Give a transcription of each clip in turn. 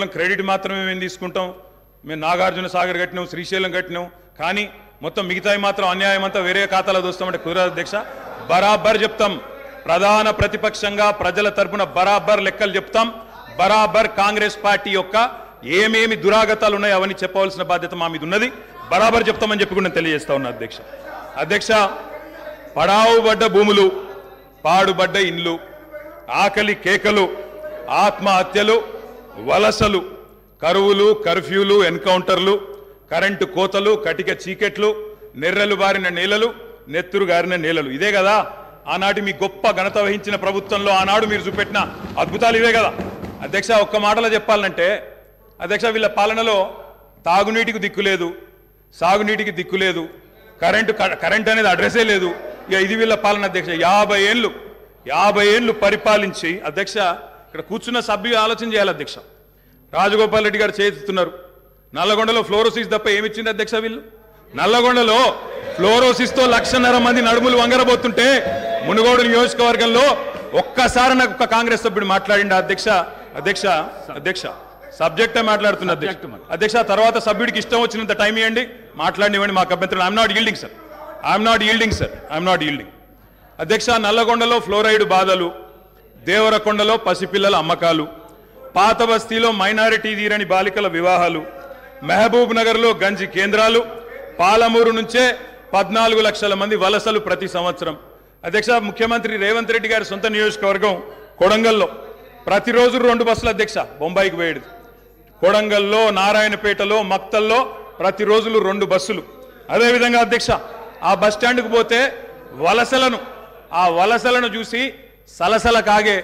కేవలం క్రెడిట్ మాత్రమే మేము తీసుకుంటాం, మేము నాగార్జున సాగర్ కట్టినాం, శ్రీశైలం కట్టినాం, కానీ మొత్తం మిగతాయి మాత్రం అన్యాయం అంతా వేరే ఖాతాలో దోస్తామంటే కుదరదు అధ్యక్ష. బరాబర్ చెప్తాం, ప్రధాన ప్రతిపక్షంగా ప్రజల తరపున బరాబర్ లెక్కలు చెప్తాం. బరాబర్ కాంగ్రెస్ పార్టీ యొక్క ఏమేమి దురాగతాలు ఉన్నాయో అవన్నీ చెప్పవలసిన బాధ్యత మా మీద ఉన్నది. బరాబర్ చెప్తామని చెప్పి కూడా నేను తెలియజేస్తా ఉన్నా అధ్యక్ష. అధ్యక్ష, పడావుబడ్డ భూములు, పాడుబడ్డ ఇండ్లు, ఆకలి కేకలు, ఆత్మహత్యలు, వలసలు, కరువులు, కర్ఫ్యూలు, ఎన్కౌంటర్లు, కరెంటు కోతలు, కటిక చీకెట్లు, నెర్రెలు బారిన నేలలు, నెత్తురు గారిన నేలలు, ఇదే కదా ఆనాటి మీ గొప్ప ఘనత వహించిన ప్రభుత్వంలో ఆనాడు మీరు చూపెట్టిన అద్భుతాలు ఇవే కదా అధ్యక్ష. ఒక్క మాటలో చెప్పాలంటే అధ్యక్ష, వీళ్ళ పాలనలో తాగునీటికి దిక్కులేదు, సాగునీటికి దిక్కులేదు, కరెంట్ అనేది అడ్రస్సే లేదు. ఇక ఇది వీళ్ళ పాలన అధ్యక్ష. 50 ఏళ్ళు పరిపాలించి అధ్యక్ష, ఇక్కడ కూర్చున్న సభ్యులు ఆలోచన చేయాలి అధ్యక్ష. రాజగోపాల్ రెడ్డి గారు చేస్తున్నారు, నల్లగొండలో ఫ్లోరోసిస్ తప్ప ఏమిచ్చింది అధ్యక్ష? వీళ్ళు నల్లగొండలో ఫ్లోరోసిస్తో 1,50,000 మంది నడుములు వంగరబోతుంటే మునుగోడు నియోజకవర్గంలో ఒక్కసారి నాకు ఒక కాంగ్రెస్ సభ్యుడు మాట్లాడిండు అధ్యక్ష. అధ్యక్ష అధ్యక్ష సబ్జెక్టే మాట్లాడుతున్నా అధ్యక్ష. తర్వాత సభ్యుడికి ఇష్టం వచ్చినంత టైం ఇవ్వండి, మాట్లాడినివ్వండి, మాకు అభ్యంతరం. I'm not yielding sir, I'm not yielding అధ్యక్ష. నల్లగొండలో ఫ్లోరైడ్ బాధలు, దేవరకొండలో పసిపిల్లల అమ్మకాలు, పాత బస్తీలో మైనారిటీ తీరని బాలికల వివాహాలు, మహబూబ్ నగర్లో గంజి కేంద్రాలు, పాలమూరు నుంచే 14 లక్షల మంది వలసలు ప్రతి సంవత్సరం అధ్యక్ష. ముఖ్యమంత్రి రేవంత్ రెడ్డి గారి సొంత నియోజకవర్గం కొడంగల్లో ప్రతిరోజు 2 బస్సులు అధ్యక్ష బొంబాయికి పోయేది. కొడంగల్లో, నారాయణపేటలో, మక్తల్లో ప్రతిరోజులు 2 బస్సులు. అదేవిధంగా అధ్యక్ష, ఆ బస్ స్టాండ్కు పోతే ఆ వలసలను చూసి సలసల కాగే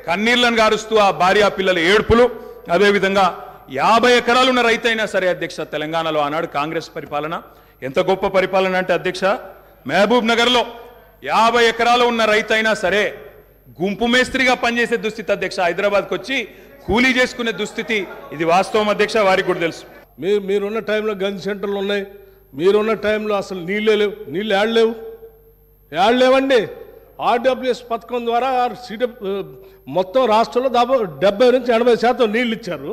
కన్నీళ్లను గారుస్తూ ఆ భార్య పిల్లల ఏడుపులు. అదేవిధంగా 50 ఎకరాలు ఉన్న రైతైనా సరే అధ్యక్ష, తెలంగాణలో ఆనాడు కాంగ్రెస్ పరిపాలన ఎంత గొప్ప పరిపాలన అంటే అధ్యక్ష, మహబూబ్ నగర్లో 50 ఎకరాలు ఉన్న రైతైనా సరే గుంపు మేస్త్రిగా పనిచేసే దుస్థితి అధ్యక్ష. హైదరాబాద్కి వచ్చి కూలీ చేసుకునే దుస్థితి, ఇది వాస్తవం అధ్యక్ష, వారికి కూడా తెలుసు. మీరున్న టైంలో గంజ్ సెంటర్లు ఉన్నాయి, మీరున్న టైంలో అసలు నీళ్ళే లేవు. నీళ్ళు ఏడలేవండి. ఆర్డబ్ల్యూఎస్ పథకం ద్వారా మొత్తం రాష్ట్రంలో దాదాపు 70 నుంచి 80% నీళ్ళు ఇచ్చారు.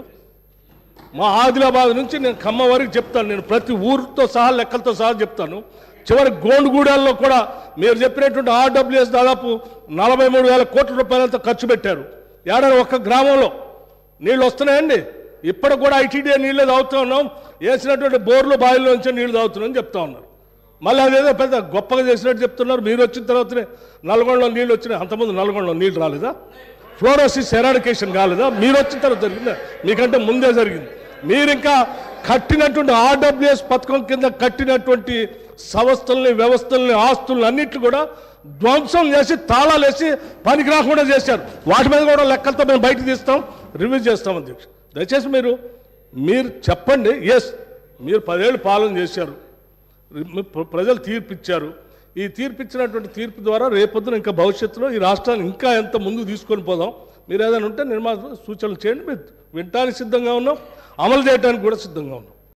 మా ఆదిలాబాద్ నుంచి నేను ఖమ్మం వరకు చెప్తాను, నేను ప్రతి ఊరితో సహా లెక్కలతో సహా చెప్తాను. చివరి గోండుగూడల్లో కూడా మీరు చెప్పినటువంటి ఆర్డబ్ల్యూఎస్ దాదాపు 43,000 కోట్ల రూపాయలతో ఖర్చు పెట్టారు. ఏడాది ఒక్క గ్రామంలో నీళ్ళు వస్తున్నాయండి. ఇప్పటికి కూడా ఐటీడీ నీళ్ళే తాగుతూ ఉన్నాం, వేసినటువంటి బోర్లు బావిలో నుంచి నీళ్లు తాగుతున్నామని చెప్తా ఉన్నారు. మళ్ళీ అదేదో పెద్ద గొప్పగా చేసినట్టు చెప్తున్నారు. మీరు వచ్చిన తర్వాతనే నల్గొండలో నీళ్ళు వచ్చినాయి, అంతకుముందు నల్గొండలో నీళ్ళు రాలేదా? ఫ్లోరోసిస్ ఎరాడికేషన్ కాలేదా? మీరు వచ్చిన తర్వాత జరిగిందా? మీకంటే ముందే జరిగింది. మీరు ఇంకా కట్టినటువంటి ఆర్డబ్ల్యూఎస్ పథకం కింద కట్టినటువంటి సంస్థల్ని, వ్యవస్థల్ని, ఆస్తుల్ని అన్నింటినీ కూడా ధ్వంసం చేసి తాళాలు వేసి పనికి రాకుండా చేశారు. వాటి మీద కూడా లెక్కలతో మేము బయటకు తీస్తాం, రివ్యూ చేస్తాం అధ్యక్ష. దయచేసి మీరు చెప్పండి. మీరు 10 ఏళ్ళు పాలన చేశారు, ప్రజలు తీర్పిచ్చారు. ఈ తీర్పిచ్చినటువంటి తీర్పు ద్వారా రేపొద్దున ఇంకా భవిష్యత్తులో ఈ రాష్ట్రాన్ని ఇంకా ఎంత ముందుకు తీసుకొని పోదాం. మీరు ఏదైనా ఉంటే నిర్మాణ సూచనలు చేయండి, మేము వినడానికి సిద్ధంగా ఉన్నాం, అమలు చేయడానికి కూడా సిద్ధంగా ఉన్నాం.